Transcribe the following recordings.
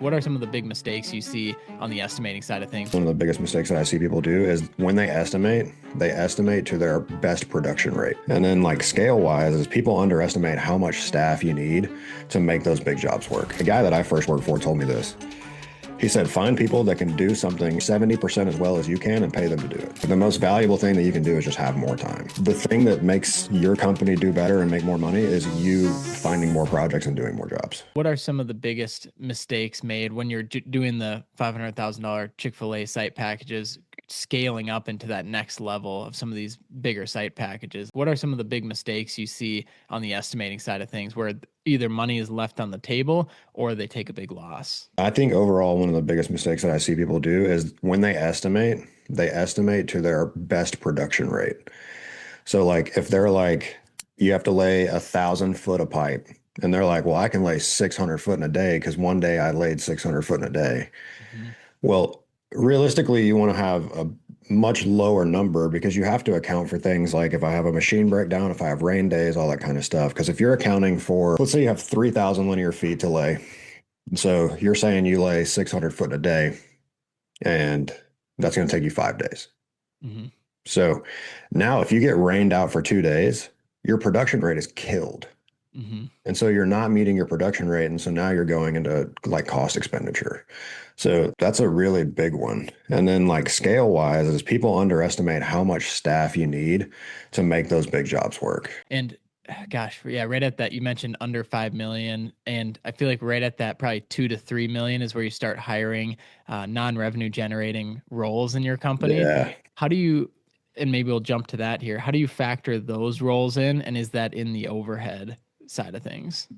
What are some of the big mistakes you see on the estimating side of things? One of the biggest mistakes that I see people do is when they estimate to their best production rate. And then like scale wise is people underestimate how much staff you need to make those big jobs work. The guy that I first worked for told me this. He said, find people that can do something 70% as well as you can and pay them to do it. The most valuable thing that you can do is just have more time. The thing that makes your company do better and make more money is you finding more projects and doing more jobs. What are some of the biggest mistakes made when you're doing the $500,000 Chick-fil-A site packages, scaling up into that next level of some of these bigger site packages? What are some of the big mistakes you see on the estimating side of things where either money is left on the table or they take a big loss? I think overall, one of the biggest mistakes that I see people do is when they estimate to their best production rate. So like if they're like, you have to lay 1,000 foot of pipe and they're like, well, I can lay 600 foot in a day because one day I laid 600 foot in a day. Mm-hmm. Well, realistically, you want to have a much lower number because you have to account for things like if I have a machine breakdown, if I have rain days, all that kind of stuff. Because if you're accounting for, let's say you have 3,000 linear feet to lay. So you're saying you lay 600 foot in a day and that's going to take you 5 days. Mm-hmm. So now if you get rained out for 2 days, your production rate is killed. Mm-hmm. And so you're not meeting your production rate. And so now you're going into like cost expenditure. So that's a really big one. And then like scale wise is people underestimate how much staff you need to make those big jobs work. And gosh, yeah, right at that, you mentioned under 5 million. And I feel like right at that, probably 2 to 3 million is where you start hiring non-revenue generating roles in your company. Yeah. How do you, and maybe we'll jump to that here. How do you factor those roles in? And is that in the overhead side of things?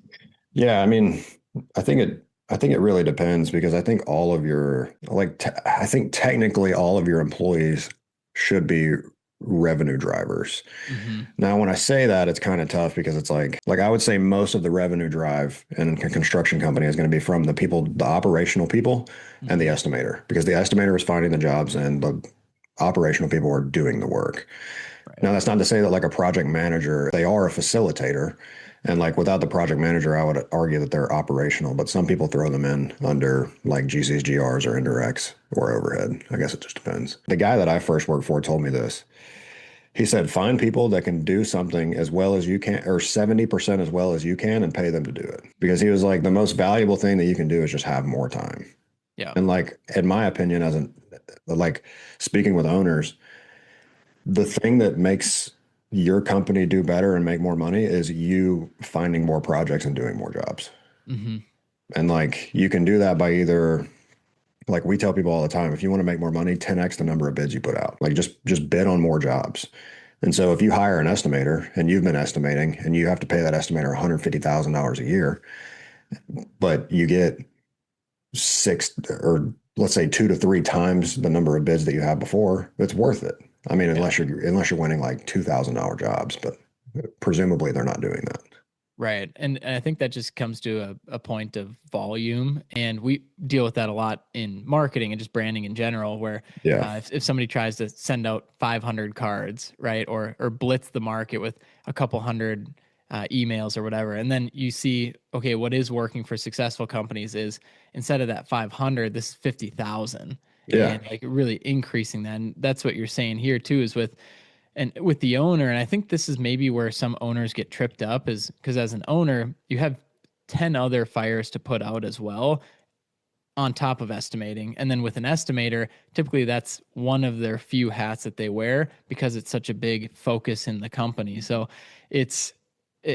Yeah. I mean, I think it really depends because I think all of your, I think technically all of your employees should be revenue drivers. Mm-hmm. Now, when I say that, it's kind of tough because it's like I would say most of the revenue drive in a construction company is going to be from the people, the operational people and the estimator, because the estimator is finding the jobs and the operational people are doing the work. Right. Now, that's not to say that like a project manager, they are a facilitator. And like without the project manager, I would argue that they're operational, but some people throw them in under like GCs, GRs, or indirects or overhead. I guess it just depends. The guy that I first worked for told me this. He said, find people that can do something as well as you can, or 70% as well as you can, and pay them to do it. Because he was like, the most valuable thing that you can do is just have more time. Yeah. And like, in my opinion, like speaking with owners, the thing that makes your company do better and make more money is you finding more projects and doing more jobs. Mm-hmm. And like, you can do that by either, like we tell people all the time, if you want to make more money, 10x the number of bids you put out. Like just bid on more jobs. And so if you hire an estimator and you've been estimating and you have to pay that estimator $150,000 a year, but you get six or let's say 2 to 3 times the number of bids that you had before, it's worth it. I mean, unless you're winning like $2,000 jobs, but presumably they're not doing that. Right. And I think that just comes to a point of volume. And we deal with that a lot in marketing and just branding in general, where Yeah. if somebody tries to send out 500 cards, right, or blitz the market with a couple hundred emails or whatever, and then you see, okay, what is working for successful companies is instead of that 500, this is 50,000. Yeah. And like really increasing that. And that's what you're saying here too, is with the owner. And I think this is maybe where some owners get tripped up, is because as an owner, you have 10 other fires to put out as well on top of estimating. And then with an estimator, typically that's one of their few hats that they wear because it's such a big focus in the company. So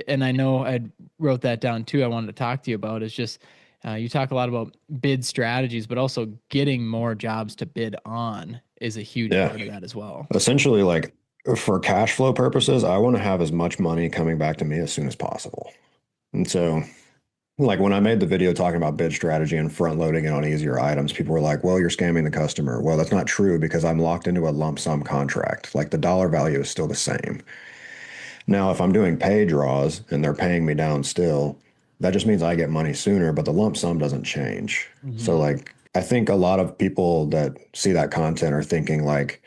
and I know I wrote that down too. I wanted to talk to you about is just, you talk a lot about bid strategies, but also getting more jobs to bid on is a huge part of that as well. Essentially, like for cash flow purposes, I want to have as much money coming back to me as soon as possible. And so, like when I made the video talking about bid strategy and front loading it on easier items, people were like, well, you're scamming the customer. Well, that's not true because I'm locked into a lump sum contract. Like the dollar value is still the same. Now, if I'm doing pay draws and they're paying me down still, that just means I get money sooner, but the lump sum doesn't change. So, like, I think a lot of people that see that content are thinking like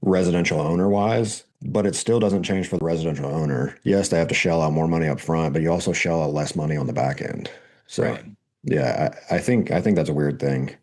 residential owner wise, but it still doesn't change for the residential owner. Yes, they have to shell out more money up front, but you also shell out less money on the back end. So, Right. Yeah, I think that's a weird thing.